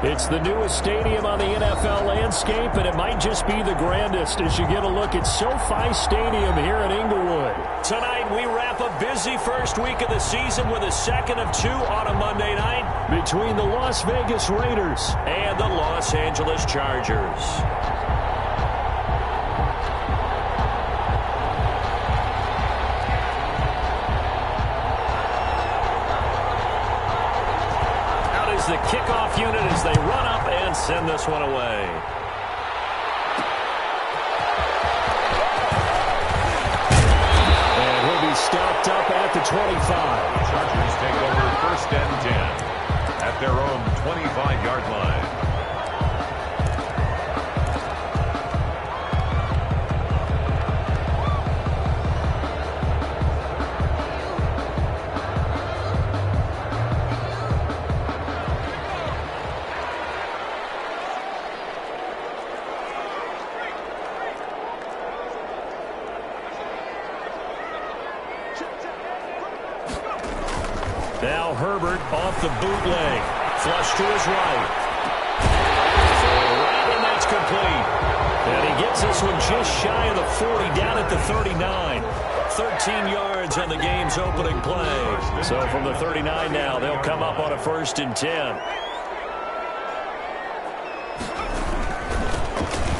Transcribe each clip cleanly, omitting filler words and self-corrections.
It's the newest stadium on the NFL landscape, and it might just be the grandest as you get a look at SoFi Stadium here in Inglewood. Tonight, we wrap a busy first week of the season with a second of two on a Monday night between the Las Vegas Raiders and the Los Angeles Chargers. The kickoff unit as they run up and send this one away. And he'll be stopped up at the 25. Chargers take over 1st and 10 at their own 25-yard line. Now Herbert off the bootleg. Flush to his right. And that's complete. And he gets this one just shy of the 40, down at the 39. 13 yards on the game's opening play. So from the 39 now, they'll come up on a 1st and 10.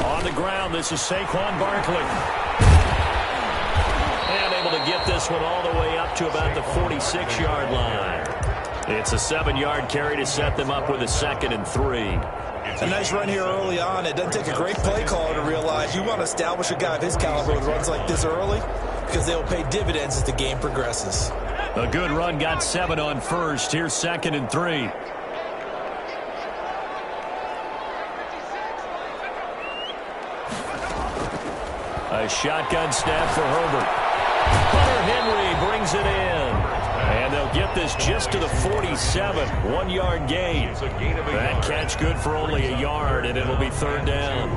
On the ground, this is Saquon Barkley. And able to get this one all the way up to about the 46-yard line. It's a 7-yard carry to set them up with a 2nd and 3. A nice run here early on. It doesn't take a great play caller to realize you want to establish a guy of his caliber with runs like this early because they'll pay dividends as the game progresses. A good run got 7 on 1st. Here's 2nd and 3. A shotgun snap for Herbert. Hunter Henry brings it in. And they'll get this just to the 47. 1-yard gain. That catch good for only a yard, and it'll be 3rd down.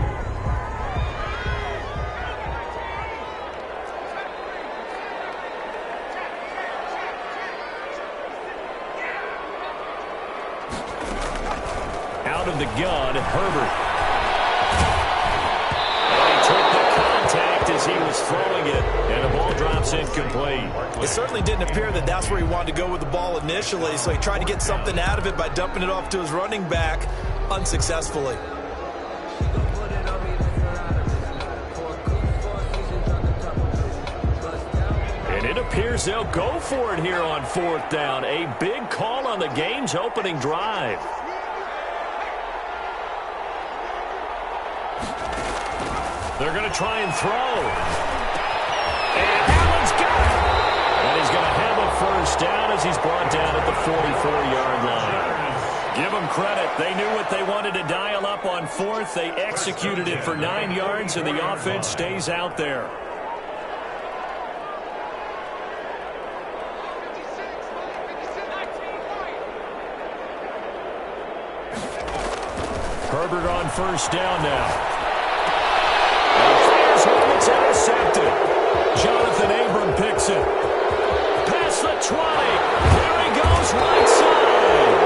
Out of the gun, Herbert. As he was throwing it, and the ball drops incomplete. It certainly didn't appear that that's where he wanted to go with the ball initially, so he tried to get something out of it by dumping it off to his running back unsuccessfully. And it appears they'll go for it here on 4th down. A big call on the game's opening drive. They're going to try and throw. And Allen's got it. And he's going to have a 1st down as he's brought down at the 44-yard line. Give them credit. They knew what they wanted to dial up on 4th. They executed it for 9 yards, and the offense stays out there. Herbert on 1st down now. It's intercepted. Jonathan Abram picks it. Past the 20. There he goes, right side.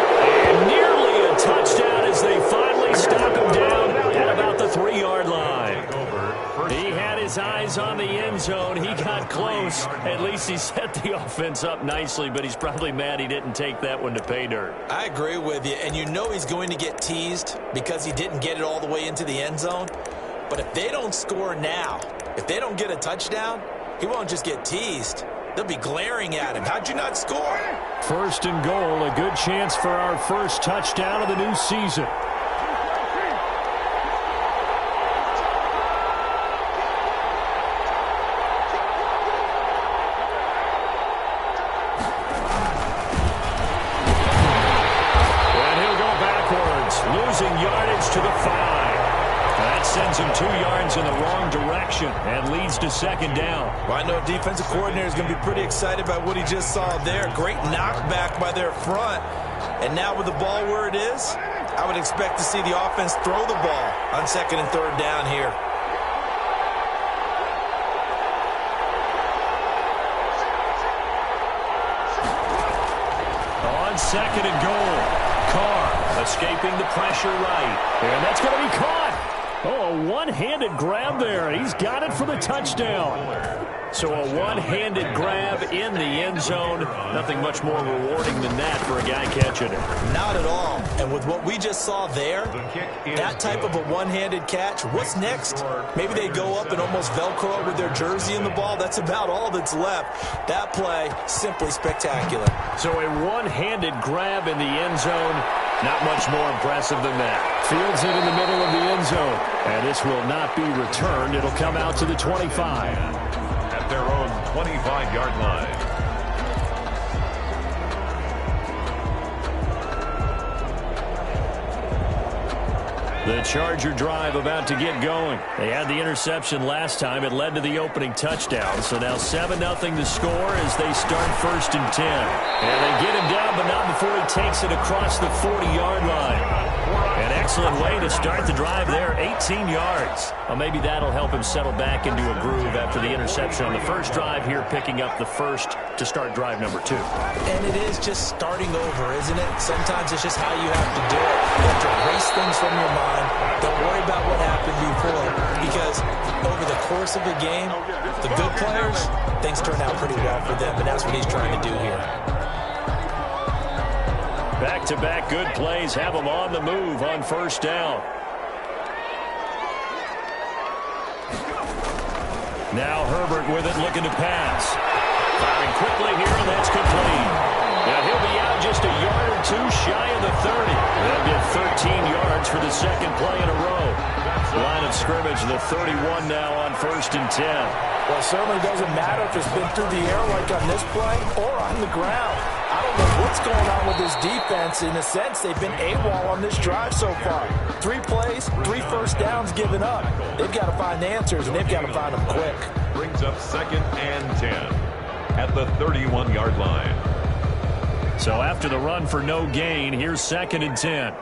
And nearly a touchdown as they finally stop him down at about the 3-yard line. He had his eyes on the end zone. He got close. At least he set the offense up nicely, but he's probably mad he didn't take that one to pay dirt. I agree with you, and you know he's going to get teased because he didn't get it all the way into the end zone. But if they don't score now, if they don't get a touchdown, he won't just get teased. They'll be glaring at him. How'd you not score? 1st and goal, a good chance for our first touchdown of the new season. And he'll go backwards, losing yardage to the 5. That sends him 2 yards in the wrong direction and leads to 2nd down. Well, I know a defensive coordinator is going to be pretty excited by what he just saw there. Great knockback by their front. And now with the ball where it is, I would expect to see the offense throw the ball on 2nd and 3rd down here. On 2nd and goal, Carr Escaping the pressure right. And that's going to be caught. Oh, a one-handed grab there, and he's got it for the touchdown. So a one-handed grab in the end zone. Nothing much more rewarding than that for a guy catching it. Not at all. And with what we just saw there, that type of a one-handed catch, what's next? Maybe they go up and almost Velcro with their jersey in the ball. That's about all that's left. That play, simply spectacular. So a one-handed grab in the end zone. Not much more impressive than that. Fields it in the middle of the end zone. And this will not be returned. It'll come out to the 25. At their own 25-yard line. The Charger drive about to get going. They had the interception last time. It led to the opening touchdown. So now 7-0 to score as they start 1st and 10. And they get him down, but not before he takes it across the 40-yard line. An excellent way to start the drive there, 18 yards. Well, maybe that'll help him settle back into a groove after the interception on the first drive here, picking up the first to start drive number 2. And it is just starting over, isn't it? Sometimes it's just how you have to do it. You have to erase things from your mind. Don't worry about what happened before, because over the course of the game, the good players, things turn out pretty well for them, and that's what he's trying to do here. Back-to-back good plays have them on the move on 1st down. Now Herbert with it, looking to pass. Firing quickly here, and that's complete. Now he'll be out just a yard or two shy of the 30. They'll get 13 yards for the second play in a row. Line of scrimmage, the 31 now on 1st and 10. Well, it certainly doesn't matter if it's been through the air like on this play or on the ground. I don't know what's going on with this defense. In a sense, they've been AWOL on this drive so far. 3 plays, 3 first downs given up. They've got to find answers, and they've got to find them quick. Brings up 2nd and 10 at the 31-yard line. So after the run for no gain, here's 2nd and 10.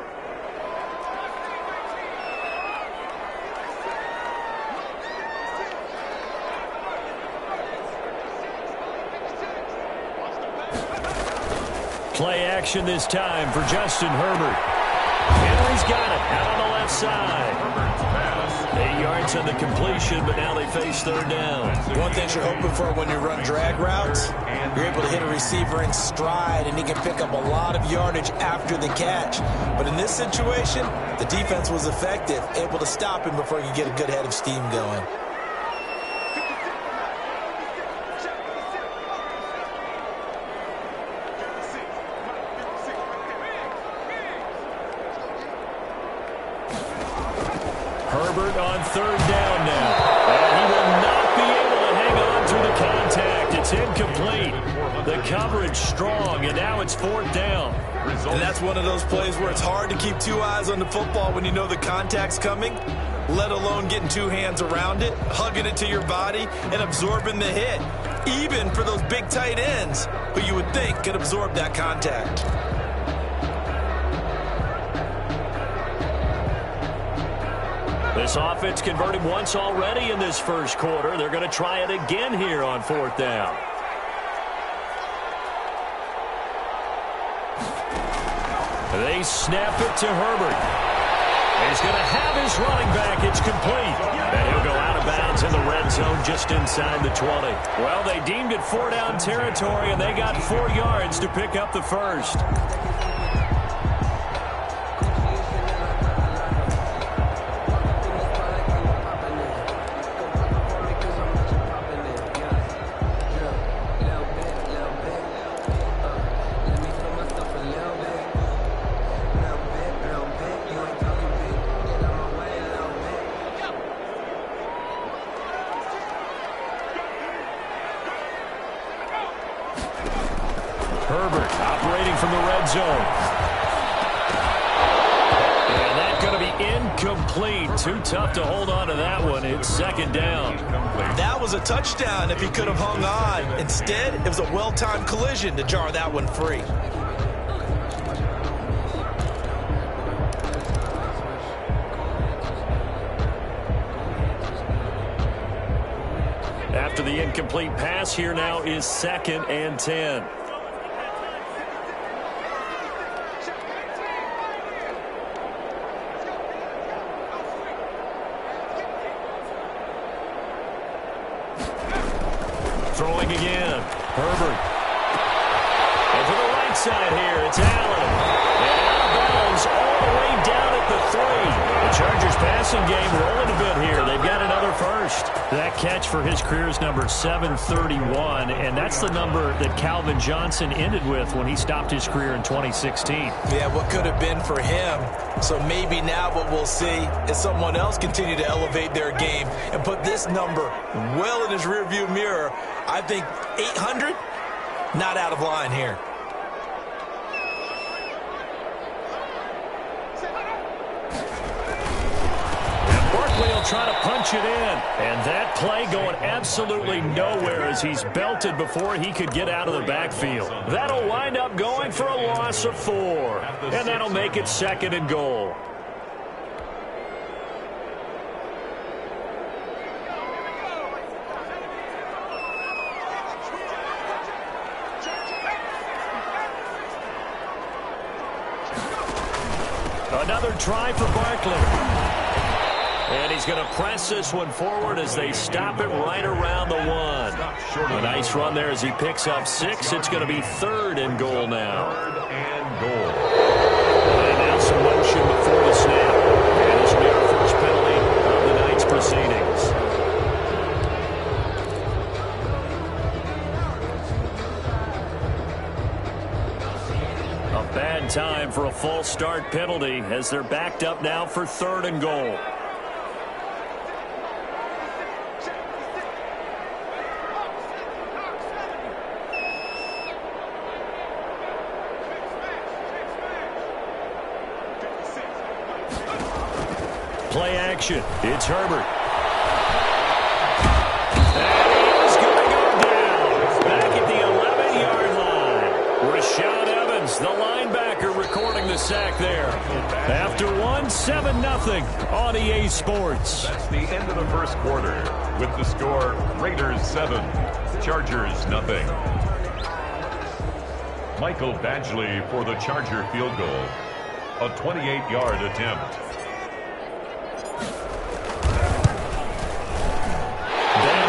Play action this time for Justin Herbert. Henry's got it out on the left side. 8 yards on the completion, but now they face 3rd down. One thing you're hoping for when you run drag routes, you're able to hit a receiver in stride, and he can pick up a lot of yardage after the catch. But in this situation, the defense was effective, able to stop him before he could get a good head of steam going. Herbert on 3rd down now. And he will not be able to hang on through the contact. It's incomplete. The coverage strong, and now it's 4th down. And that's one of those plays where it's hard to keep 2 eyes on the football when you know the contact's coming, let alone getting 2 hands around it, hugging it to your body, and absorbing the hit. Even for those big tight ends who you would think could absorb that contact. This offense converted once already in this first quarter. They're going to try it again here on 4th down. They snap it to Herbert. He's going to have his running back. It's complete. And he'll go out of bounds in the red zone just inside the 20. Well, they deemed it 4-down territory, and they got 4 yards to pick up the first. Herbert operating from the red zone. And that's going to be incomplete. Too tough to hold on to that one. It's 2nd down. That was a touchdown if he could have hung on. Instead, it was a well-timed collision to jar that one free. After the incomplete pass, here now is 2nd and 10. Allen. Herbert. And to the right side here, it's Allen. And out of bounds all the way down at the 3. The Chargers passing game rolling a bit here. They've got another first. That catch for his career is number 731, and that's the number that Calvin Johnson ended with when he stopped his career in 2016. Yeah, what could have been for him. So maybe now what we'll see is someone else continue to elevate their game and put this number well in his rearview mirror. I think 800, not out of line here. He'll try to punch it in. And that play going absolutely nowhere as he's belted before he could get out of the backfield. That'll wind up going for a loss of 4. And that'll make it 2nd and goal. Another try for Barkley. And he's going to press this one forward as they stop it right around the 1. A nice run there as he picks up 6. It's going to be 3rd and goal now. 3rd and goal. And now some motion before the snap. And this will be our first penalty of the night's proceedings. A bad time for a false start penalty as they're backed up now for 3rd and goal. Play action. It's Herbert. And he's going to go down. Back at the 11-yard line. Rashad Evans, the linebacker, recording the sack there. After 7-0 on EA Sports. That's the end of the first quarter with the score Raiders 7, Chargers 0. Michael Badgley for the Charger field goal. A 28-yard attempt.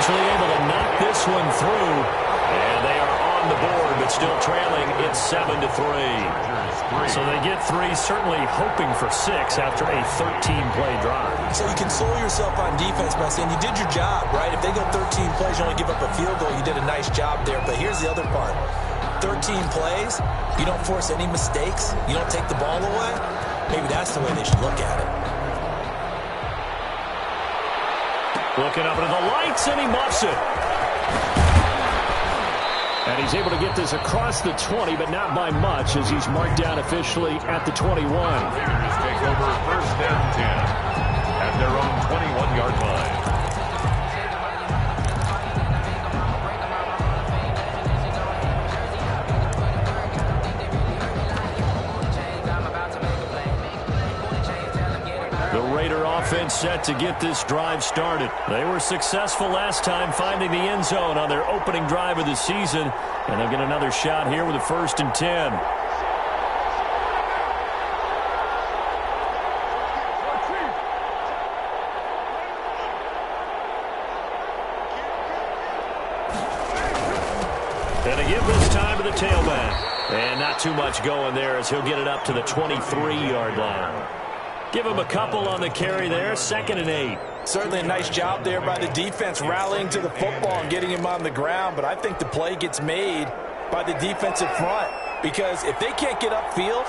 Able to knock this one through, and they are on the board, but still trailing. It's 7-3. So they get 3, certainly hoping for 6 after a 13-play drive. So you console yourself on defense by saying you did your job, right? If they go 13 plays, you only give up a field goal, you did a nice job there. But here's the other part. 13 plays, you don't force any mistakes, you don't take the ball away. Maybe that's the way they should look at it. Looking up into the lights, and he muffs it. And he's able to get this across the 20, but not by much, as he's marked down officially at the 21. Raiders take over 1st and 10 at their own 21-yard line. Raider offense set to get this drive started. They were successful last time finding the end zone on their opening drive of the season, and they'll get another shot here with a 1st and 10. And a give this time to the tailback. And not too much going there as he'll get it up to the 23-yard line. Give him a couple on the carry there, 2nd and 8. Certainly a nice job there by the defense rallying to the football and getting him on the ground, but I think the play gets made by the defensive front because if they can't get upfield,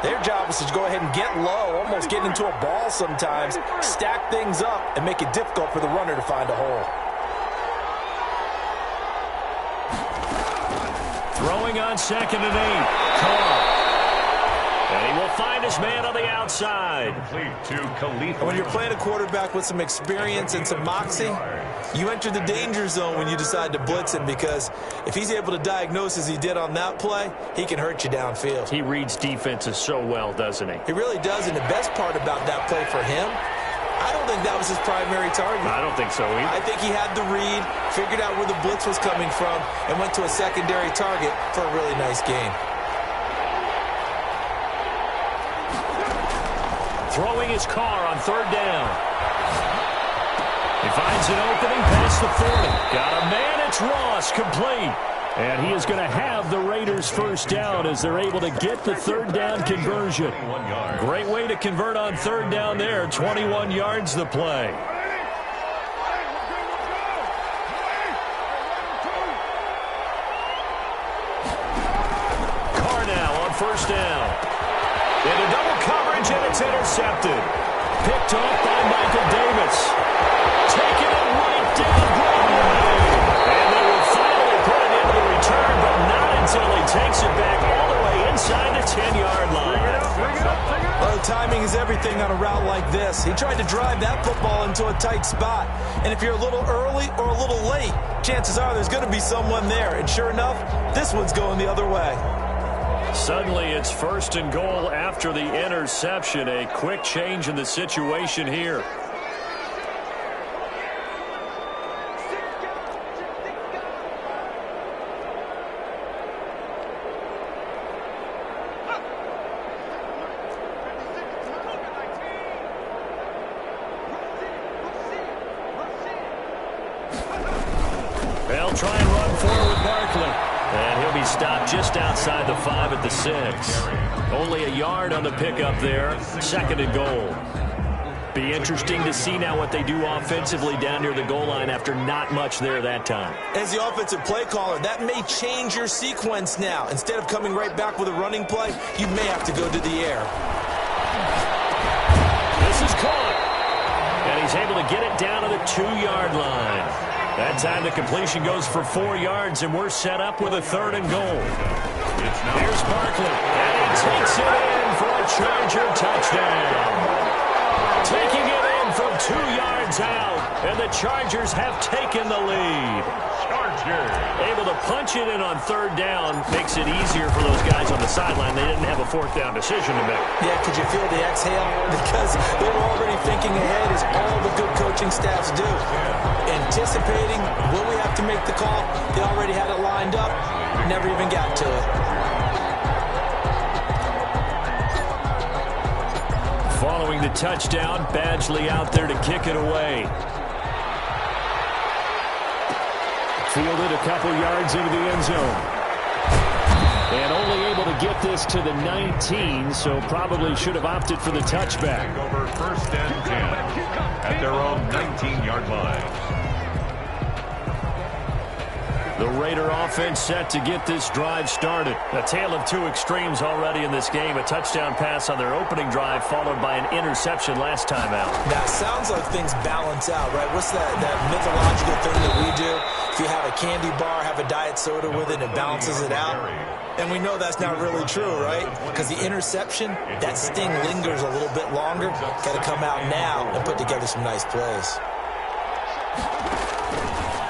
their job is to go ahead and get low, almost get into a ball sometimes, stack things up, and make it difficult for the runner to find a hole. Throwing on 2nd and 8. Carr. And he will find his man on the outside. When you're playing a quarterback with some experience and some moxie, you enter the danger zone when you decide to blitz him because if he's able to diagnose as he did on that play, he can hurt you downfield. He reads defenses so well, doesn't he? He really does, and the best part about that play for him, I don't think that was his primary target. I don't think so either. I think he had the read, figured out where the blitz was coming from, and went to a secondary target for a really nice gain. Throwing his car on 3rd down. He finds an opening past the 40. Got a man, it's Ross, complete. And he is going to have the Raiders first down as they're able to get the third down conversion. Great way to convert on third down there. 21 yards the play. Carr now on first down. Into double coverage, and it's intercepted. Picked off by Michael Davis. Taking it right down Broadway. And they will finally put it into the return, but not until he takes it back all the way inside the 10-yard line. Well, timing is everything on a route like this. He tried to drive that football into a tight spot. And if you're a little early or a little late, chances are there's going to be someone there. And sure enough, this one's going the other way. Suddenly it's first and goal after the interception. A quick change in the situation here. They'll try and run forward with Barkley. And he'll be stopped just outside the 5 at the 6. Only a yard on the pickup there. Second and goal. Be interesting to see now what they do offensively down near the goal line after not much there that time. As the offensive play caller, that may change your sequence now. Instead of coming right back with a running play, you may have to go to the air. This is caught. And he's able to get it down to the 2-yard line. That time the completion goes for 4 yards, and we're set up with a third and goal. Here's Barkley, and he takes it in for a Charger touchdown. Taking it in from 2 yards out, and the Chargers have taken the lead. Able to punch it in on third down makes it easier for those guys on the sideline. They didn't have a fourth down decision to make. Yeah, could you feel the exhale? Because they were already thinking ahead, as all the good coaching staffs do. Anticipating, will we have to make the call? They already had it lined up. Never even got to it. Following the touchdown, Badgley out there to kick it away. Fielded a couple yards into the end zone. And only able to get this to the 19, so probably should have opted for the touchback. Over first and 10 at their own 19-yard line. The Raider offense set to get this drive started. A tale of two extremes already in this game. A touchdown pass on their opening drive, followed by an interception last time out. Now, it sounds like things balance out, right? What's that mythological thing that we do? If you have a candy bar, have a diet soda with it, it balances it out. And we know that's not really true, right? Because the interception, that sting lingers a little bit longer. Got to come out now and put together some nice plays.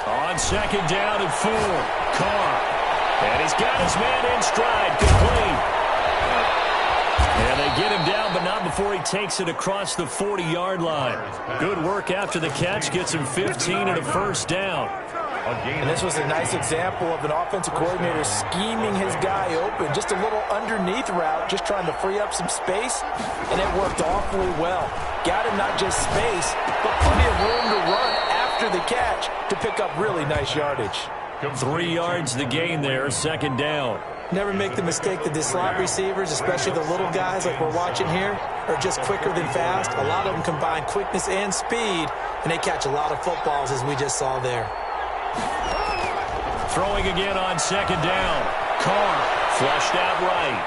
On second down and 4, Carr. And he's got his man in stride, complete. And they get him down, but not before he takes it across the 40-yard line. Good work after the catch, gets him 15 and a first down. And this was a nice example of an offensive coordinator scheming his guy open. Just a little underneath route, just trying to free up some space, and it worked awfully well. Got him not just space, but plenty of room to run after the catch to pick up really nice yardage. 3 yards the gain there, second down. Never make the mistake that the slot receivers, especially the little guys like we're watching here, are just quicker than fast. A lot of them combine quickness and speed, and they catch a lot of footballs, as we just saw there. Throwing again on second down. Carr flushed out right.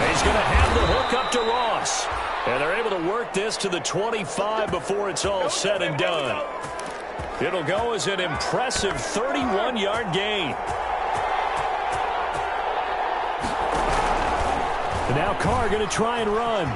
He's going to have the hook up to Ross. And they're able to work this to the 25 before it's all said and done. It'll go as an impressive 31-yard gain. And now Carr going to try and run.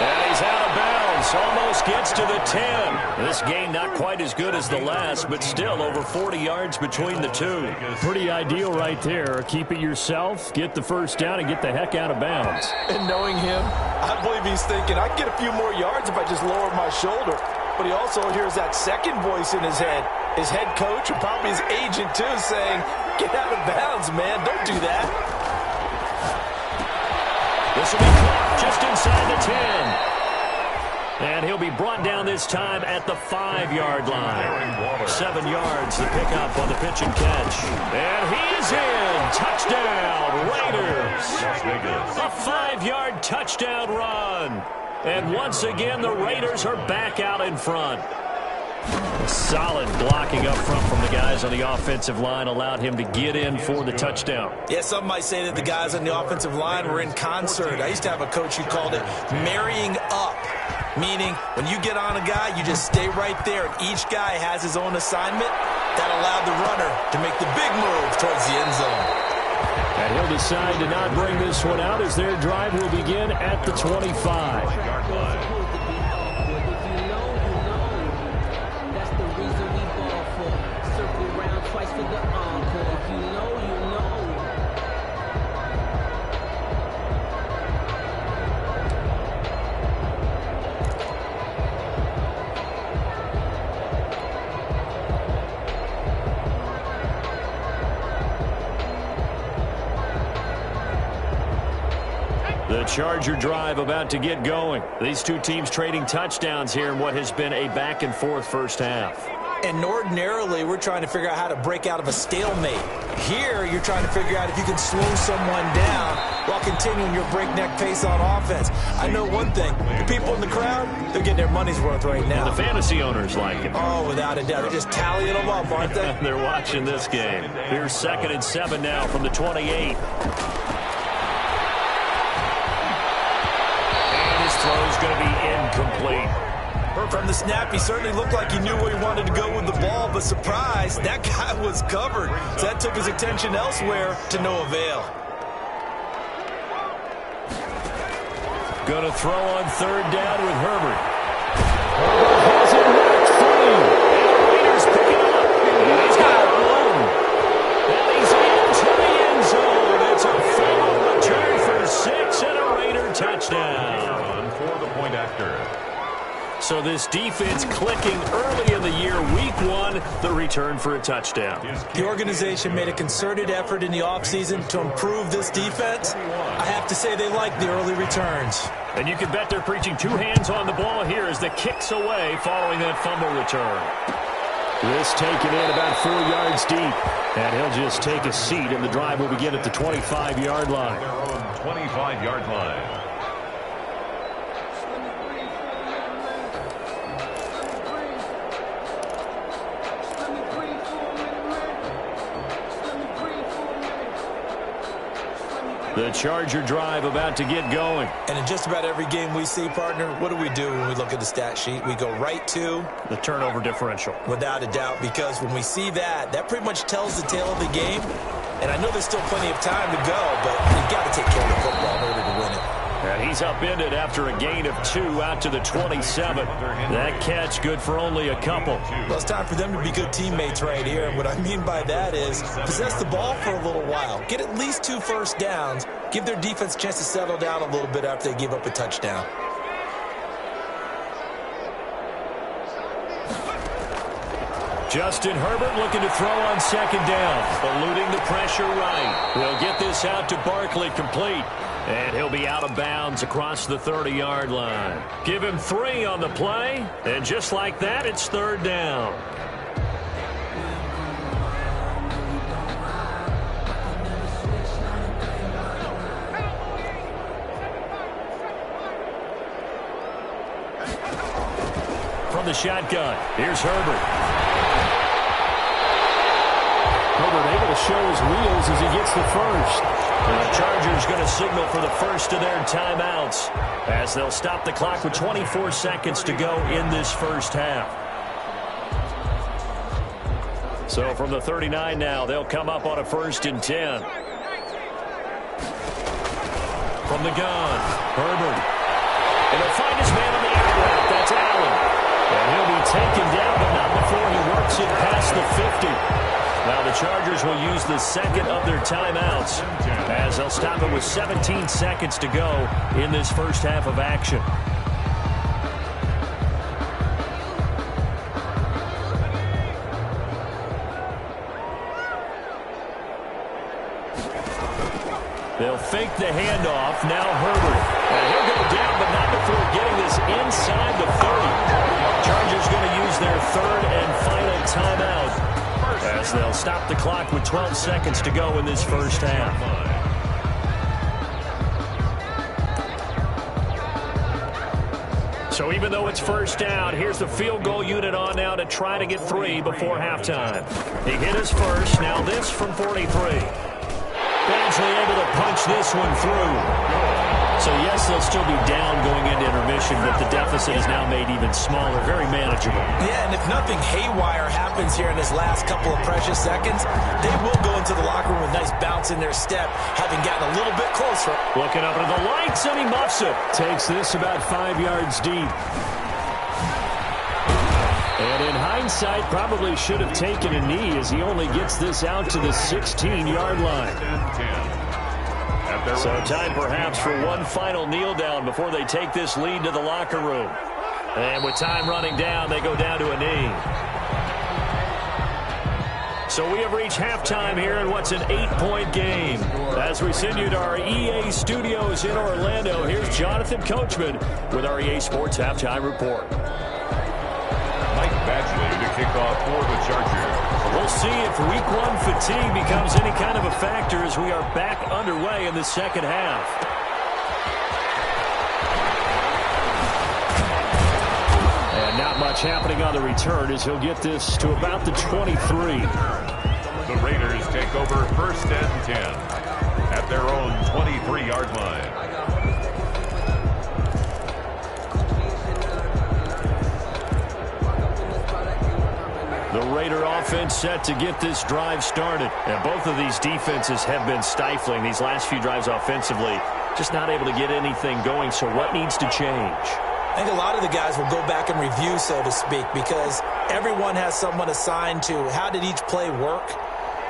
And he's out of bounds. Almost gets to the 10. This game not quite as good as the last, but still over 40 yards between the two. Pretty ideal right there. Keep it yourself, get the first down, and get the heck out of bounds. And knowing him, I believe he's thinking, I can get a few more yards if I just lower my shoulder. But he also hears that second voice in his head. His head coach, or probably his agent too, saying, get out of bounds, man. Don't do that. This will be caught just inside the 10. And he'll be brought down this time at the 5-yard line. 7 yards to pick up on the pitch and catch. And he's in. Touchdown, Raiders. A 5-yard touchdown run. And once again, the Raiders are back out in front. Solid blocking up front from the guys on the offensive line allowed him to get in for the touchdown. Yeah, some might say that the guys on the offensive line were in concert. I used to have a coach who called it marrying up, meaning when you get on a guy, you just stay right there, and each guy has his own assignment. That allowed the runner to make the big move towards the end zone. And he'll decide to not bring this one out as their drive will begin at the 25-yard line. The Charger drive about to get going. These two teams trading touchdowns here in what has been a back-and-forth first half. And ordinarily, we're trying to figure out how to break out of a stalemate. Here, you're trying to figure out if you can slow someone down while continuing your breakneck pace on offense. I know one thing. The people in the crowd, they're getting their money's worth right now. And the fantasy owners like it. Oh, without a doubt. They're just tallying them up, aren't they? They're watching this game. Here's 2nd and 7 now from the 28. Throw's going to be incomplete. From the snap, he certainly looked like he knew where he wanted to go with the ball, but surprise, that guy was covered. So that took his attention elsewhere to no avail. Going to throw on 3rd down with Herbert. Herbert has it knocked free. And the Raiders pick it up. And he's got one. And he's into the end zone. It's a failed return for 6 and a Raider touchdown. So this defense clicking early in the year, week 1, the return for a touchdown. The organization made a concerted effort in the offseason to improve this defense. I have to say they like the early returns. And you can bet they're preaching 2 hands on the ball here as the kick's away following that fumble return. This taken in about 4 yards deep. And he'll just take a seat, and the drive will begin at the 25-yard line. Their own 25-yard line. The Charger drive about to get going. And in just about every game we see, partner, what do we do when we look at the stat sheet? We go right to the turnover differential. Without a doubt, because when we see that, that pretty much tells the tale of the game. And I know there's still plenty of time to go, but you've got to take care of the football in order to win it. And he's upended after a gain of 2 out to the 27. That catch good for only a couple. Well, it's time for them to be good teammates right here. And what I mean by that is possess the ball for a little while. Get at least 2 first downs. Give their defense a chance to settle down a little bit after they give up a touchdown. Justin Herbert looking to throw on 2nd down. Eluding the pressure right. We'll get this out to Barkley complete. And he'll be out of bounds across the 30-yard line. Give him 3 on the play. And just like that, it's 3rd down. From the shotgun, here's Herbert. Herbert able to show his wheels as he gets the first. And the Chargers going to signal for the first of their timeouts as they'll stop the clock with 24 seconds to go in this first half. So from the 39 now, they'll come up on a 1st and 10. From the gun, Herbert. And he'll find his man on the out route. That's Allen. And he'll be taken down, but not before he works it past the 50. Now the Chargers will use the 2nd of their timeouts as they'll stop it with 17 seconds to go in this first half of action. They'll fake the handoff. Now Herbert. And he'll go down, but not before getting this inside the 30. Chargers going to use their third and final timeout as they'll stop the clock with 12 seconds to go in this first half. So even though it's first down, here's the field goal unit on now to try to get 3 before halftime. He hit his first, now this from 43. Badgley able to punch this one through. So, yes, they'll still be down going into intermission, but the deficit is now made even smaller, very manageable. Yeah, and if nothing haywire happens here in his last couple of precious seconds, they will go into the locker room with a nice bounce in their step, having gotten a little bit closer. Looking up into the lights, and he muffs it. Takes this about 5 yards deep. And in hindsight, probably should have taken a knee as he only gets this out to the 16-yard line. So time perhaps for one final kneel down before they take this lead to the locker room. And with time running down, they go down to a knee. So we have reached halftime here in what's an 8-point game. As we send you to our EA studios in Orlando, here's Jonathan Coachman with our EA Sports Halftime Report. Badgley to kick off for the Chargers. We'll see if week 1 fatigue becomes any kind of a factor as we are back underway in the second half. And not much happening on the return as he'll get this to about the 23. The Raiders take over first and 10 at their own 23-yard line. The Raider offense set to get this drive started. And both of these defenses have been stifling these last few drives offensively. Just not able to get anything going. So what needs to change? I think a lot of the guys will go back and review, so to speak, because everyone has someone assigned to how did each play work.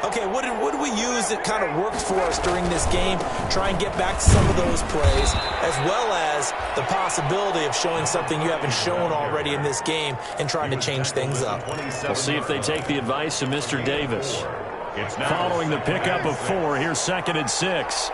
Okay, what did we use that kind of worked for us during this game? Try and get back to some of those plays, as well as the possibility of showing something you haven't shown already in this game and trying to change things up. We'll see if they take the advice of Mr. Davis. Following the pickup of 4, here's 2nd and 6.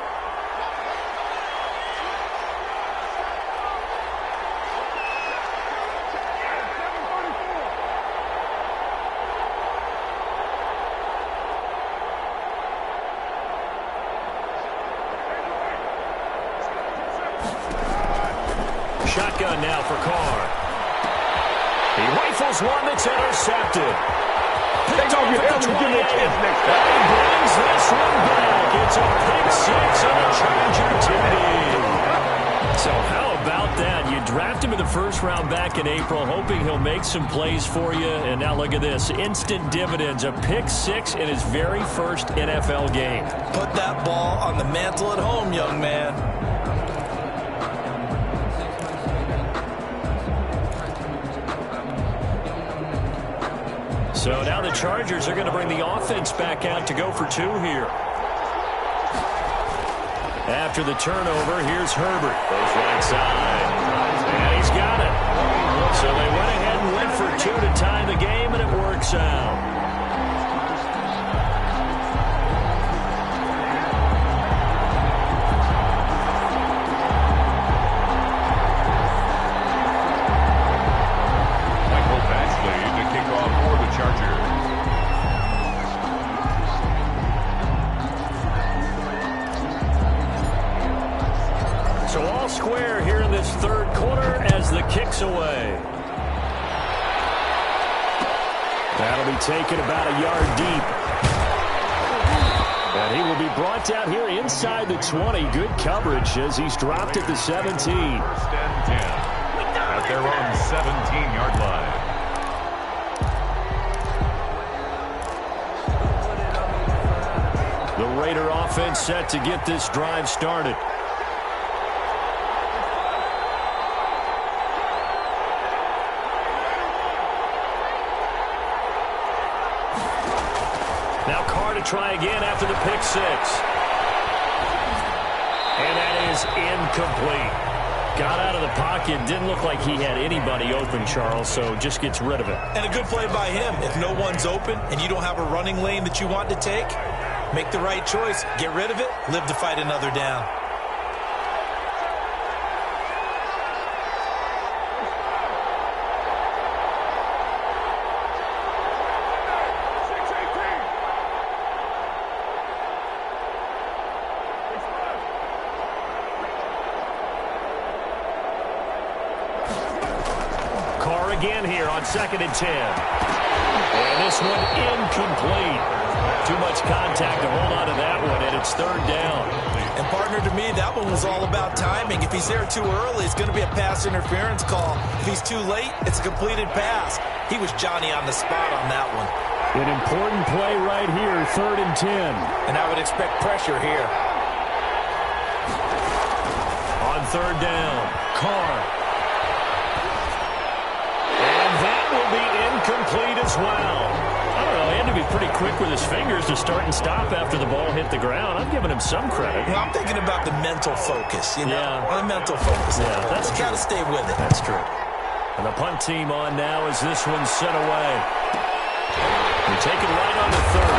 Shotgun now for Carr. He rifles one that's intercepted. Picked off at the 28. And he brings this one back. It's a pick 6 on a Charger TD. So how about that? You draft him in the first round back in April, hoping he'll make some plays for you. And now look at this. Instant dividends. A pick 6 in his very first NFL game. Put that ball on the mantle at home, young man. So now the Chargers are going to bring the offense back out to go for 2 here. After the turnover, here's Herbert. Goes right side. And he's got it. So they went ahead and went for 2 to tie the game, and it works out. So all square here in this third quarter as the kick's away. That'll be taken about a yard deep. And he will be brought down here inside the 20. Good coverage as he's dropped at the 17. First and 10 at their own 17-yard line. The Raider offense set to get this drive started. Now Carr to try again after the pick 6. And that is incomplete. Got out of the pocket. Didn't look like he had anybody open, Charles, so just gets rid of it. And a good play by him. If no one's open and you don't have a running lane that you want to take, make the right choice. Get rid of it. Live to fight another down. again here on 2nd and 10. And this one incomplete. Too much contact to hold on to that one, and it's 3rd down. And, partner, to me, that one was all about timing. If he's there too early, it's going to be a pass interference call. If he's too late, it's a completed pass. He was Johnny on the spot on that one. An important play right here, 3rd and 10. And I would expect pressure here. On 3rd down, Carr. And that will be incomplete as well. I don't know, he had to be pretty quick with his fingers to start and stop after the ball hit the ground. I'm giving him some credit. Well, I'm thinking about the mental focus, you know? Yeah. The mental focus. Yeah, that's true. Got to stay with it. That's true. And the punt team on now as this one's sent away. We take it right on the 30.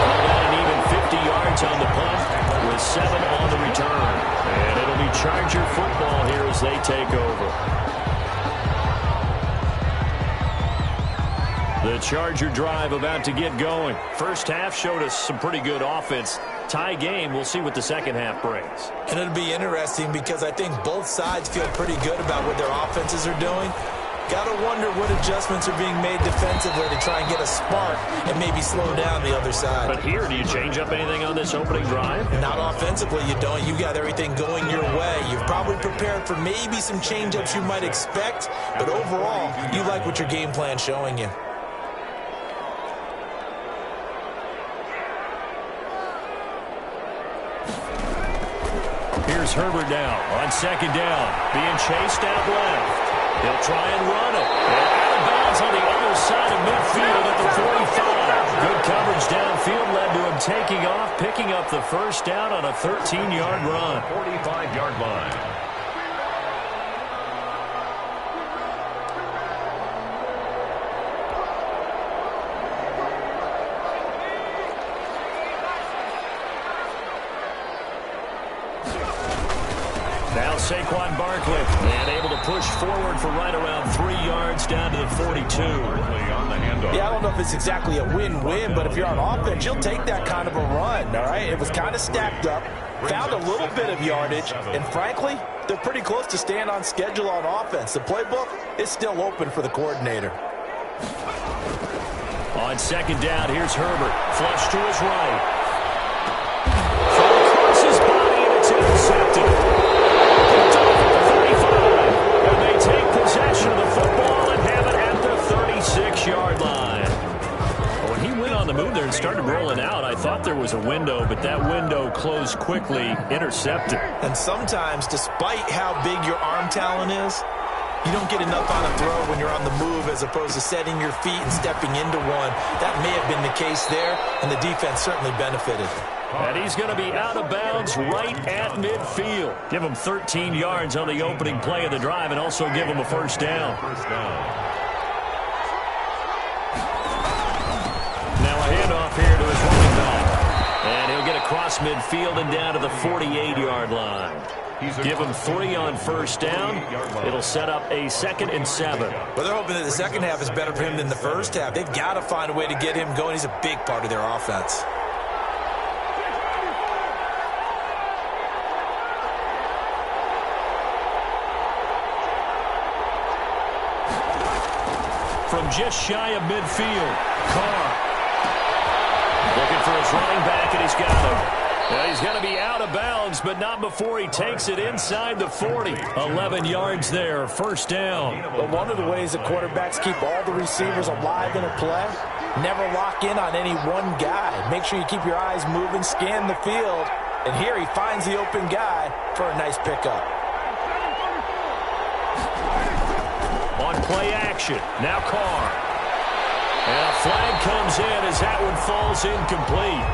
Call that an even 50 yards on the punt with 7 on the return. And it'll be Charger football here as they take over. The Charger drive about to get going. First half showed us some pretty good offense. Tie game, we'll see what the second half brings. And it'll be interesting because I think both sides feel pretty good about what their offenses are doing. Got to wonder what adjustments are being made defensively to try and get a spark and maybe slow down the other side. But here, do you change up anything on this opening drive? Not offensively, you don't. You got everything going your way. You've probably prepared for maybe some change-ups you might expect, but overall, you like what your game plan's showing you. Here's Herbert now on 2nd down, being chased out left. He'll try and run it. And out of bounds on the other side of midfield at the 45. Good coverage downfield led to him taking off, picking up the first down on a 13-yard run. 45-yard line. Now Saquon Barkley, and able to push forward for right around 3 yards down to the 42. Yeah, I don't know if it's exactly a win-win, but if you're on offense, you'll take that kind of a run, all right? It was kind of stacked up, found a little bit of yardage, and frankly, they're pretty close to staying on schedule on offense. The playbook is still open for the coordinator. On 2nd down, here's Herbert, flush to his right. Throw across his body, and it's intercepted. Possession of the football and have it at the 36-yard line. When he went on the move there and started rolling out, I thought there was a window, but that window closed quickly, intercepted. And sometimes, despite how big your arm talent is, you don't get enough on a throw when you're on the move as opposed to setting your feet and stepping into one. That may have been the case there, and the defense certainly benefited. And he's going to be out of bounds right at midfield. Give him 13 yards on the opening play of the drive and also give him a first down. Now a handoff here to his running back. And he'll get across midfield and down to the 48-yard line. Give him 3 on first down. It'll set up a 2nd and 7. Well, they're hoping that the second half is better for him than the first half. They've got to find a way to get him going. He's a big part of their offense. From just shy of midfield, Carr looking for his running back, and he's got him. Well, he's going to be out of bounds, but not before he takes it inside the 40. 11 yards there, first down. But one of the ways that quarterbacks keep all the receivers alive in a play, never lock in on any one guy. Make sure you keep your eyes moving, scan the field, and here he finds the open guy for a nice pickup. On play action, now Carr. And a flag comes in as that one falls incomplete.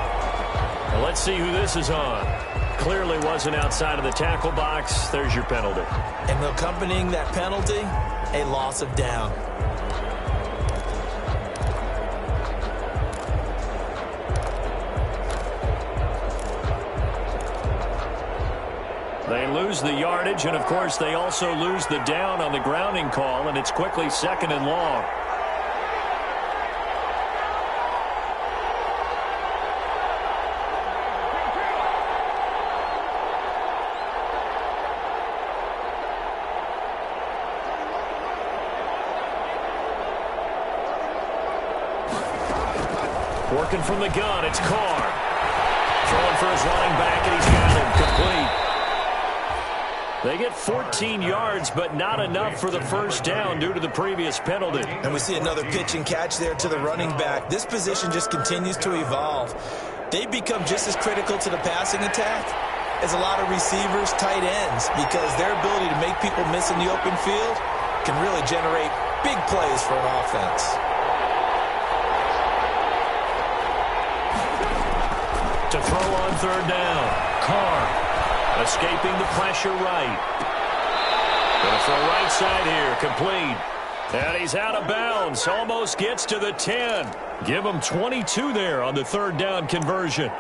Well, let's see who this is on. Clearly wasn't outside of the tackle box. There's your penalty. And accompanying that penalty, a loss of down. They lose the yardage, and of course they also lose the down on the grounding call, and it's quickly 2nd and long. Working from the gun, it's Carr. Throwing for his running back, and he's got him complete. They get 14 yards, but not enough for the first down due to the previous penalty. And we see another pitch and catch there to the running back. This position just continues to evolve. They become just as critical to the passing attack as a lot of receivers, tight ends, because their ability to make people miss in the open field can really generate big plays for an offense. To throw on third down, Carr. Escaping the pressure right. Going to throw right side here, complete. And he's out of bounds, almost gets to the 10. Give him 22 there on the third down conversion.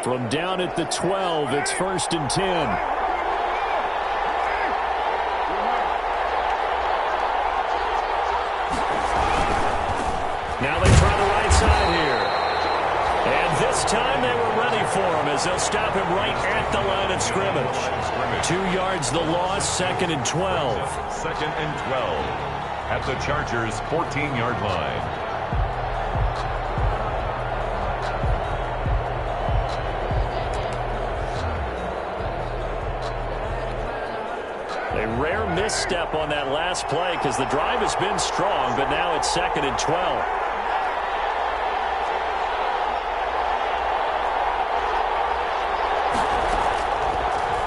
From down at the 12, it's 1st and 10. Now they try the right side here. And this time they were ready for him as they'll stop him right at the line of scrimmage. 2 yards the loss, 2nd and 12. 2nd and 12 at the Chargers' 14-yard line. A rare misstep on that last play because the drive has been strong, but now it's 2nd and 12.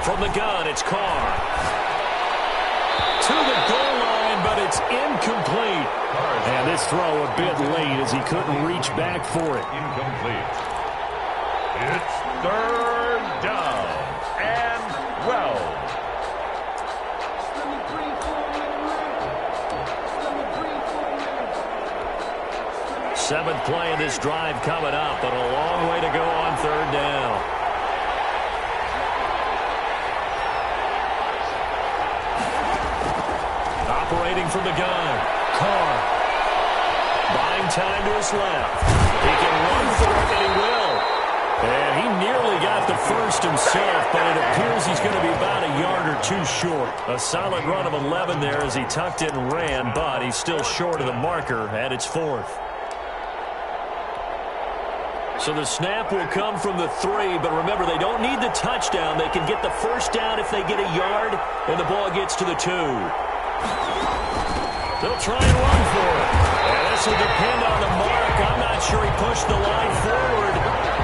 From the gun, it's Carr. To the goal line, but it's incomplete. And this throw a bit late as he couldn't reach back for it. Incomplete. It's 3rd down and 12. Seventh play of this drive coming up, but a long way to go on third down. Operating from the gun, Carr. Buying time to his left. He can run for it, and he will. And he nearly got the first himself, but it appears he's going to be about a yard or two short. A solid run of 11 there as he tucked it and ran, but he's still short of the marker at its 4th. So the snap will come from the 3, but remember, they don't need the touchdown. They can get the first down if they get a yard, and the ball gets to the 2. They'll try and run for it. And this will depend on the mark. I'm not sure he pushed the line forward.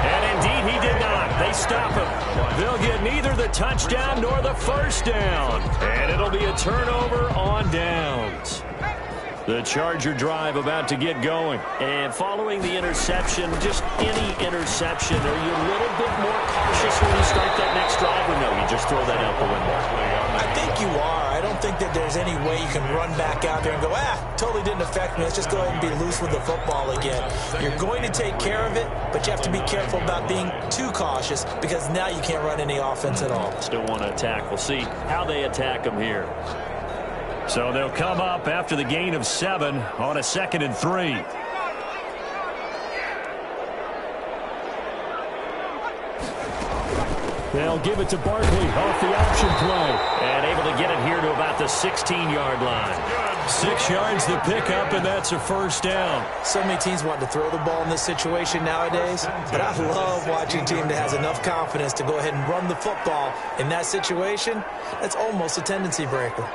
And indeed, he did not. They stop him. They'll get neither the touchdown nor the first down. And it'll be a turnover on downs. The Charger drive about to get going. And following the interception, just any interception, are you a little bit more cautious when you start that next drive, or no, you just throw that out the window? I think you are. I don't think that there's any way you can run back out there and go, totally didn't affect me. Let's just go ahead and be loose with the football again. You're going to take care of it, but you have to be careful about being too cautious because now you can't run any offense at all. Still want to attack. We'll see how they attack them here. So they'll come up after the gain of 7 on a 2nd and 3. They'll give it to Barkley off the option play. And able to get it here to about the 16-yard line. 6 yards the pickup, and that's a first down. So many teams want to throw the ball in this situation nowadays, but I love watching a team that has enough confidence to go ahead and run the football in that situation. That's almost a tendency breaker.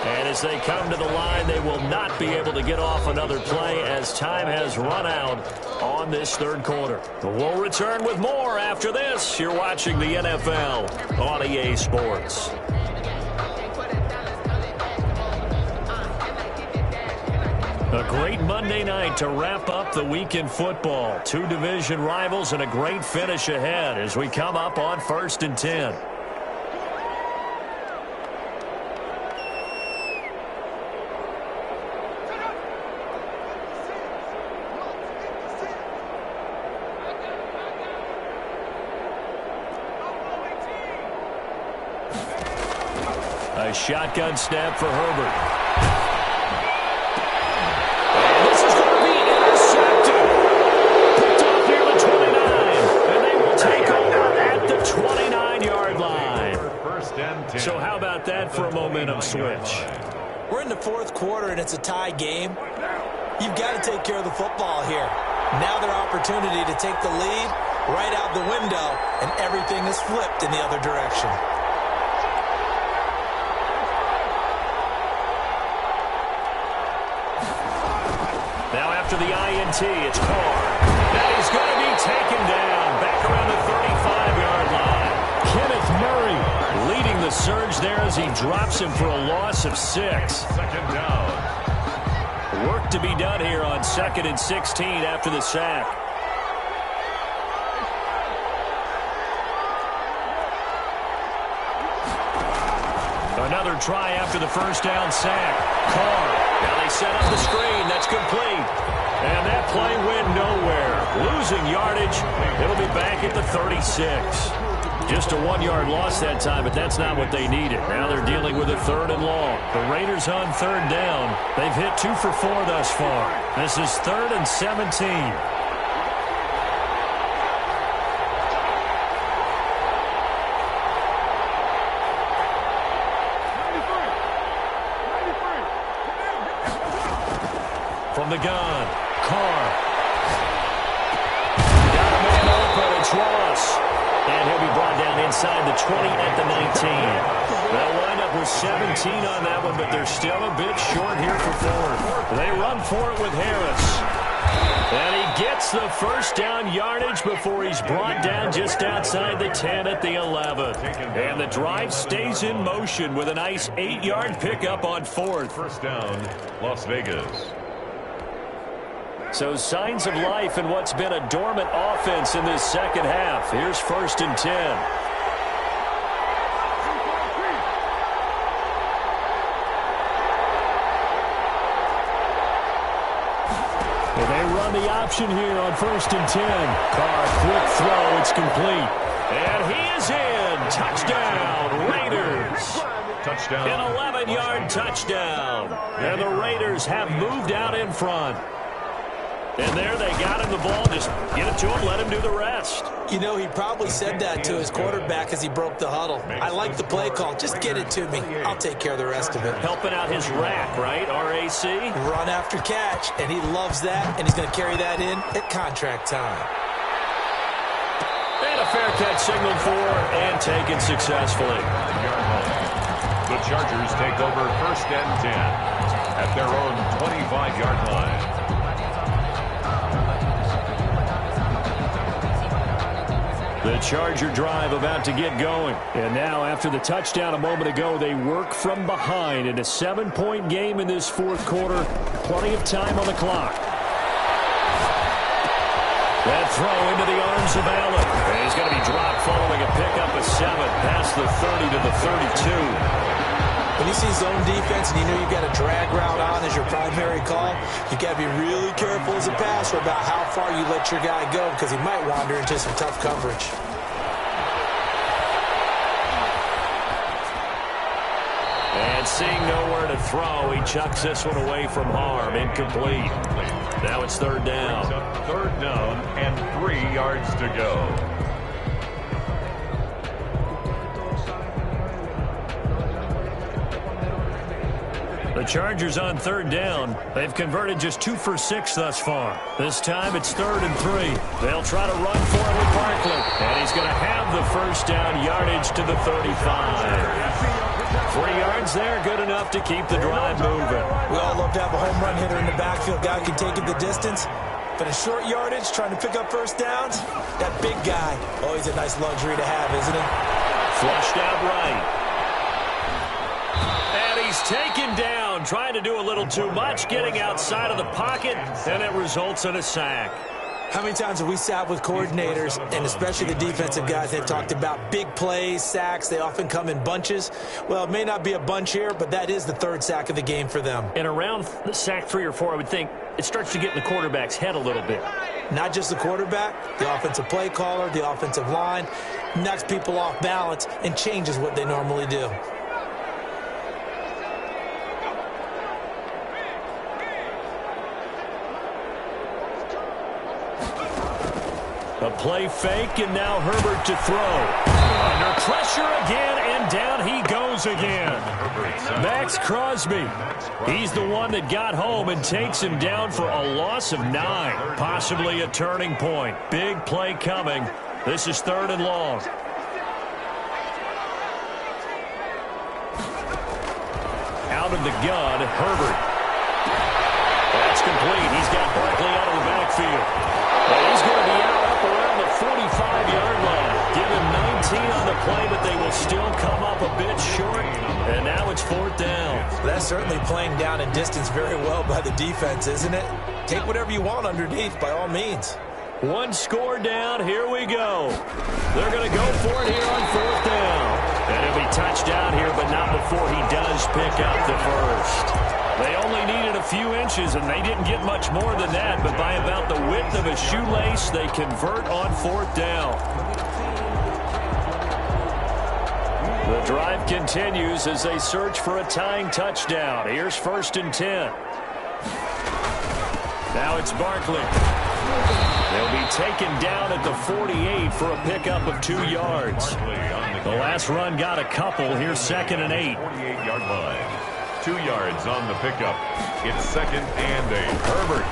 As they come to the line, they will not be able to get off another play as time has run out on this third quarter. We'll return with more after this. You're watching the NFL on EA Sports. A great Monday night to wrap up the week in football. 2 division rivals and a great finish ahead as we come up on 1st and 10. A shotgun snap for Herbert. momentum switch. We're in the fourth quarter, and it's a tie game. You've got to take care of the football here. Now their opportunity to take the lead right out the window, and everything is flipped in the other direction. Now after the INT, it's Carr. Now he's going to be taken down back around the 35-yard line. Kenneth Murray leading the surge there as he drops him for a loss of 6. Second down. Work to be done here on 2nd and 16 after the sack. Another try after the first down sack. Carr. Now they set up the screen. That's complete. And that play went nowhere. Losing yardage. It'll be back at the 36. Just a 1-yard loss that time, but that's not what they needed. Now they're dealing with a 3rd and long. The Raiders on 3rd down. They've hit 2 for 4 thus far. This is 3rd and 17. From the gun, Carr. Got a man open, it's Ross. And he'll be brought down inside the 20 at the 19. They'll wind up with 17 on that one, but they're still a bit short here for 4th. They run for it with Harris. And he gets the first down yardage before he's brought down just outside the 10 at the 11. And the drive stays in motion with a nice 8-yard pickup on 4th. First down, Las Vegas. So signs of life in what's been a dormant offense in this second half. Here's 1st and 10. Well, they run the option here on 1st and 10. Carr, quick throw, it's complete. And he is in. Touchdown, Raiders. Touchdown. An 11-yard touchdown. And the Raiders have moved out in front. And there they got him the ball. Just get it to him, let him do the rest. You know, he probably said that to his quarterback as he broke the huddle. I like the play call. Just get it to me. I'll take care of the rest of it. Helping out his rack, right? RAC? Run after catch, and he loves that, and he's going to carry that in at contract time. And a fair catch signaled for and taken successfully. The Chargers take over 1st and 10 at their own 25-yard line. The Charger drive about to get going. And now, after the touchdown a moment ago, they work from behind in a 7-point game in this 4th quarter. Plenty of time on the clock. That throw into the arms of Allen. And he's going to be dropped following a pickup of 7 past the 30 to the 32. When you see zone defense and you know you've got a drag route on as your primary call, you've got to be really careful as a passer about how far you let your guy go because he might wander into some tough coverage. And seeing nowhere to throw, he chucks this one away from harm. Incomplete. Now it's 3rd down. 3rd down and 3 yards to go. The Chargers on 3rd down. They've converted just 2 for 6 thus far. This time it's 3rd and 3. They'll try to run for it with Barkley. And he's going to have the first down yardage to the 35. 3 yards there, good enough to keep the drive moving. We all love to have a home run hitter in the backfield. Guy can take it the distance. But in short yardage, trying to pick up first downs, that big guy, always a nice luxury to have, isn't it? Flushed out right. He's taken down, trying to do a little too much, getting outside of the pocket, and it results in a sack. How many times have we sat with coordinators, and especially the defensive guys, they've talked about big plays, sacks. They often come in bunches. Well, it may not be a bunch here, but that is the 3rd sack of the game for them. And around the sack 3 or 4, I would think it starts to get in the quarterback's head a little bit. Not just the quarterback, the offensive play caller, the offensive line, knocks people off balance and changes what they normally do. A play fake, and now Herbert to throw. Under Pressure again, and down he goes again. Max Crosby. He's the one that got home and takes him down for a loss of 9. Possibly a turning point. Big play coming. This is 3rd and long. Out of the gun, Herbert. That's complete. He's got Barkley out of the backfield. And he's going to be out up around the 45-yard line. Give him 19 on the play, but they will still come up a bit short. And now it's 4th down. That's certainly playing down in distance very well by the defense, isn't it? Take whatever you want underneath, by all means. 1 score down. Here we go. They're going to go for it here on 4th down. And he'll be touched down here, but not before he does pick up the first. They only needed a few inches, and they didn't get much more than that, but by about the width of a shoelace, they convert on 4th down. The drive continues as they search for a tying touchdown. Here's 1st and 10. Now it's Barkley. They'll be taken down at the 48 for a pickup of 2 yards. The last run got a couple. Here's 2nd and 8. 48-yard line. 2 yards on the pickup. It's 2nd and 8. Herbert.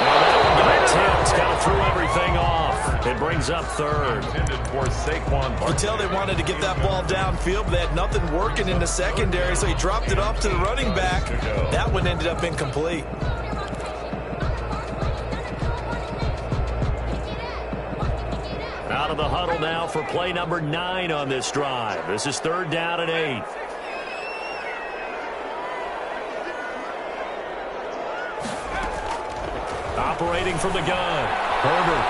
Well, that one got through everything off. It brings up 3rd. Intended for Saquon Barkley. You could tell they wanted to get that ball downfield, but they had nothing working in the secondary, so he dropped it off to the running back. That one ended up incomplete. Out of the huddle now for play number 9 on this drive. This is 3rd down and 8. Operating from the gun, Herbert.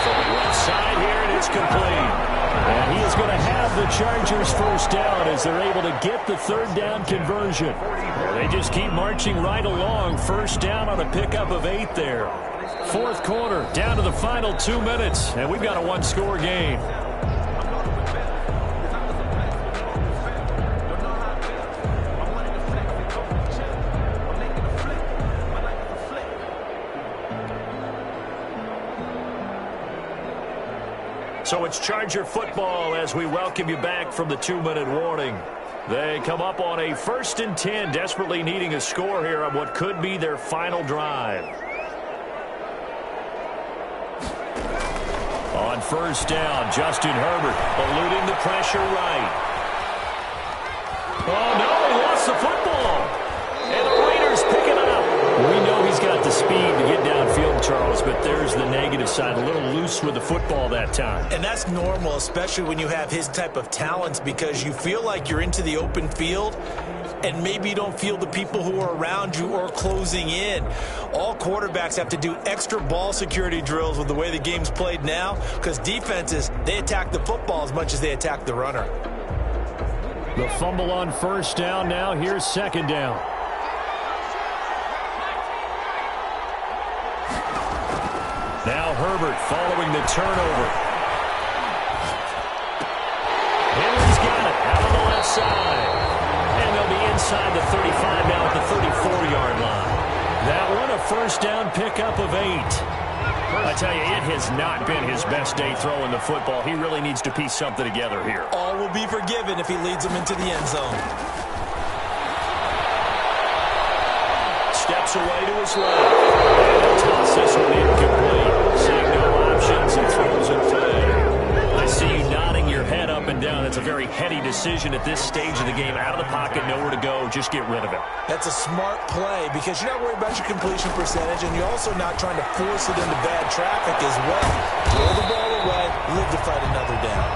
From the left side here, and it's complete. And he is going to have the Chargers first down as they're able to get the 3rd down conversion. They just keep marching right along. First down on a pickup of 8 there. 4th quarter, down to the final 2 minutes, and we've got a 1-score game. So it's Charger football as we welcome you back from the 2-minute warning. They come up on a 1st and 10, desperately needing a score here on what could be their final drive. On 1st down, Justin Herbert eluding the pressure right. Oh, no, he lost the football. And the Raiders pick it up. We know he's got the speed to get downfield, Charles, but there's the negative side. A little loose with the football that time. And that's normal, especially when you have his type of talents, because you feel like you're into the open field and maybe you don't feel the people who are around you or closing in. All quarterbacks have to do extra ball security drills with the way the game's played now, because defenses, they attack the football as much as they attack the runner. The fumble on 1st down now. Here's 2nd down. Now Herbert following the turnover. Henry's got it out on the left side. And they'll be inside the 35 now at the 34-yard line. That one a 1st down pickup of 8. I tell you, it has not been his best day throwing the football. He really needs to piece something together here. All will be forgiven if he leads them into the end zone. Steps away to his left. And toss this one incomplete. Seeing no options and throws it away. I see you nodding your head up and down. It's a very heady decision at this stage of the game. Out of the pocket, nowhere to go. Just get rid of it. That's a smart play because you're not worried about your completion percentage, and you're also not trying to force it into bad traffic as well. Throw the ball away, live to fight another down.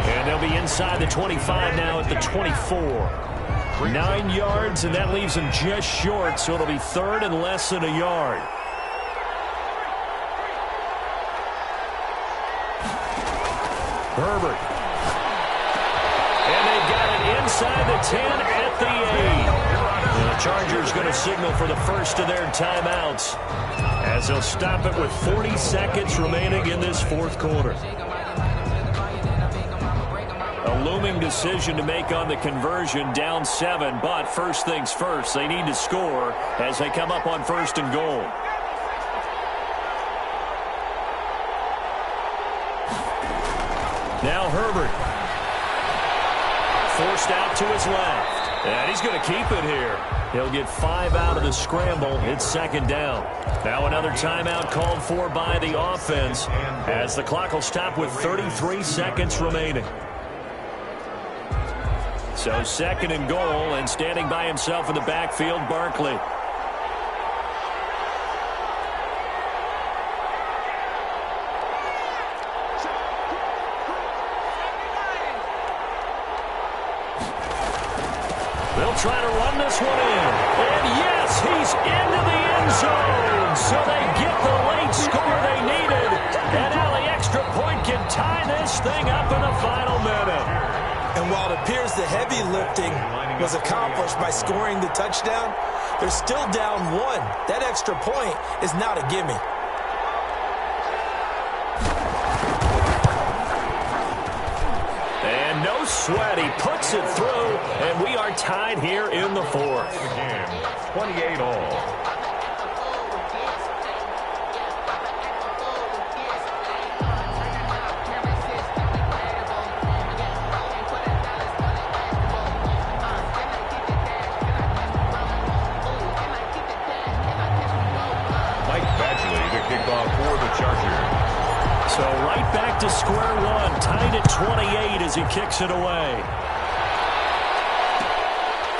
And they'll be inside the 25 now at the 24. 9 yards, and that leaves them just short, so it'll be 3rd and less than a yard. Herbert. And they've got it inside the 10 at the 8. And the Chargers going to signal for the first of their timeouts as they'll stop it with 40 seconds remaining in this 4th quarter. A looming decision to make on the conversion, down 7, but first things first, they need to score as they come up on 1st and goal. Now Herbert. Forced out to his left. And he's going to keep it here. He'll get 5 out of the scramble. It's second down. Now another timeout called for by the offense as the clock will stop with 33 seconds remaining. So second and goal, and standing by himself in the backfield, Barkley. They'll try to run this one in. And yes, he's into the end zone. So they get the late score they needed. And now the extra point can tie this thing up in the final minute. And while it appears the heavy lifting was accomplished by scoring the touchdown, they're still down 1. That extra point is not a gimme. And no sweat, he puts it through, and we are tied here in the fourth. Again, 28 all. So right back to square one, tied at 28 as he kicks it away.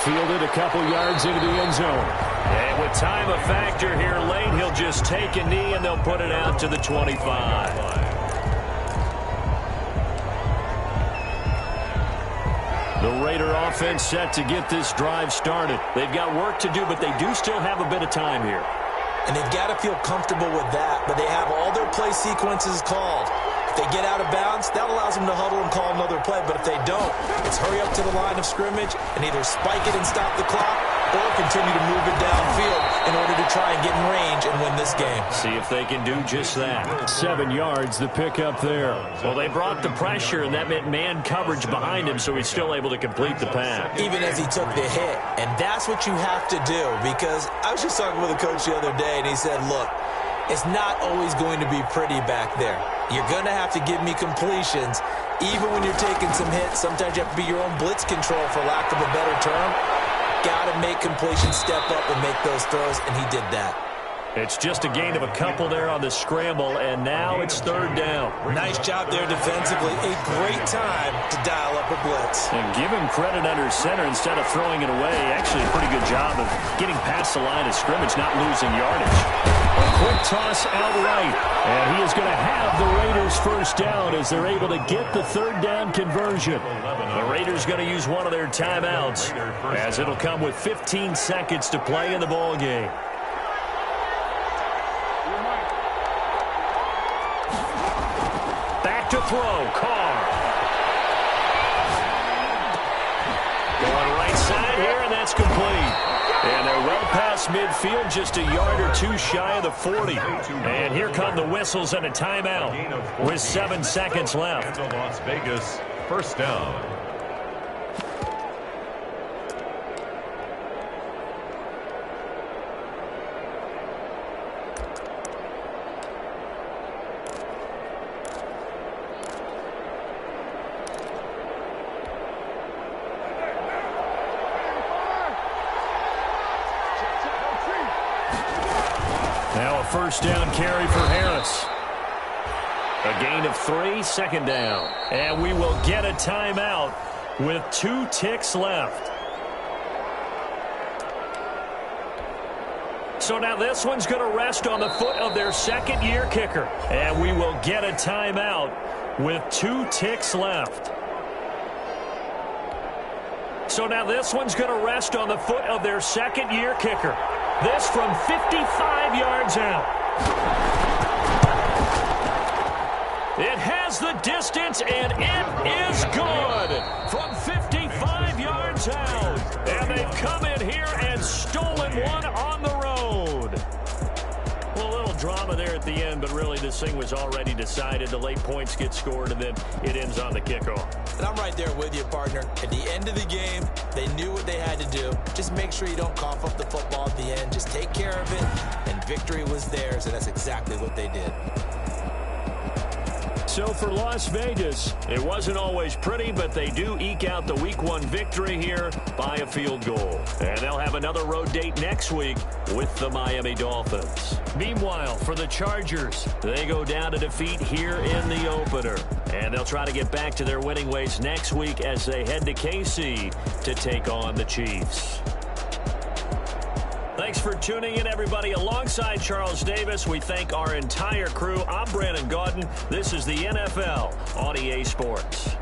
Fielded a couple yards into the end zone. And with time a factor here late, he'll just take a knee and they'll put it out to the 25. The Raider offense set to get this drive started. They've got work to do, but they do still have a bit of time here. And they've got to feel comfortable with that, but they have all their play sequences called. If they get out of bounds, that allows them to huddle and call another play. But if they don't, it's hurry up to the line of scrimmage and either spike it and stop the clock or continue to move it downfield in order to try and get in range and win this game. See if they can do just that. 7 yards, the pickup there. Well, they brought the pressure, and that meant man coverage behind him, so he's still able to complete the pass. Even as he took the hit. And that's what you have to do, because I was just talking with a coach the other day, and he said, look, it's not always going to be pretty back there. You're going to have to give me completions. Even when you're taking some hits, sometimes you have to be your own blitz control, for lack of a better term. Got to make completions step up and make those throws, and he did that. It's just a gain of a couple there on the scramble, and now it's third down. Nice job there defensively. A great time to dial up a blitz. And give him credit under center instead of throwing it away. Actually, a pretty good job of getting past the line of scrimmage, not losing yardage. A quick toss out right, and he is going to have the Raiders first down as they're able to get the third down conversion. The Raiders going to use one of their timeouts as it'll come with 15 seconds to play in the ball game. Back to throw, Carr. Going right side here, and that's complete. And they're well past midfield, just a yard or two shy of the 40. And here come the whistles and a timeout with 7 seconds left. Las Vegas, first down. Now a first down carry for Harris. A gain of 3, second down. And we will get a timeout with 2 ticks left. So now this one's going to rest on the foot of their second-year kicker. And we will get a timeout with 2 ticks left. So now this one's going to rest on the foot of their second-year kicker. This from 55 yards out. It has the distance, and it is good from 55 yards out. And they've come in here and stolen one on the road. Well, a little drama there at the end, but really this thing was already decided. The late points get scored, and then it ends on the kickoff. And I'm right there with you, partner. At the end of the game, they knew what they had to do. Just make sure you don't cough up the football at the end. Just take care of it, and victory was theirs, and that's exactly what they did. So for Las Vegas, it wasn't always pretty, but they do eke out the Week 1 victory here by a field goal. And they'll have another road date next week with the Miami Dolphins. Meanwhile, for the Chargers, they go down to defeat here in the opener. And they'll try to get back to their winning ways next week as they head to KC to take on the Chiefs. Thanks for tuning in, everybody. Alongside Charles Davis, we thank our entire crew. I'm Brandon Gaudin. This is the NFL on EA Sports.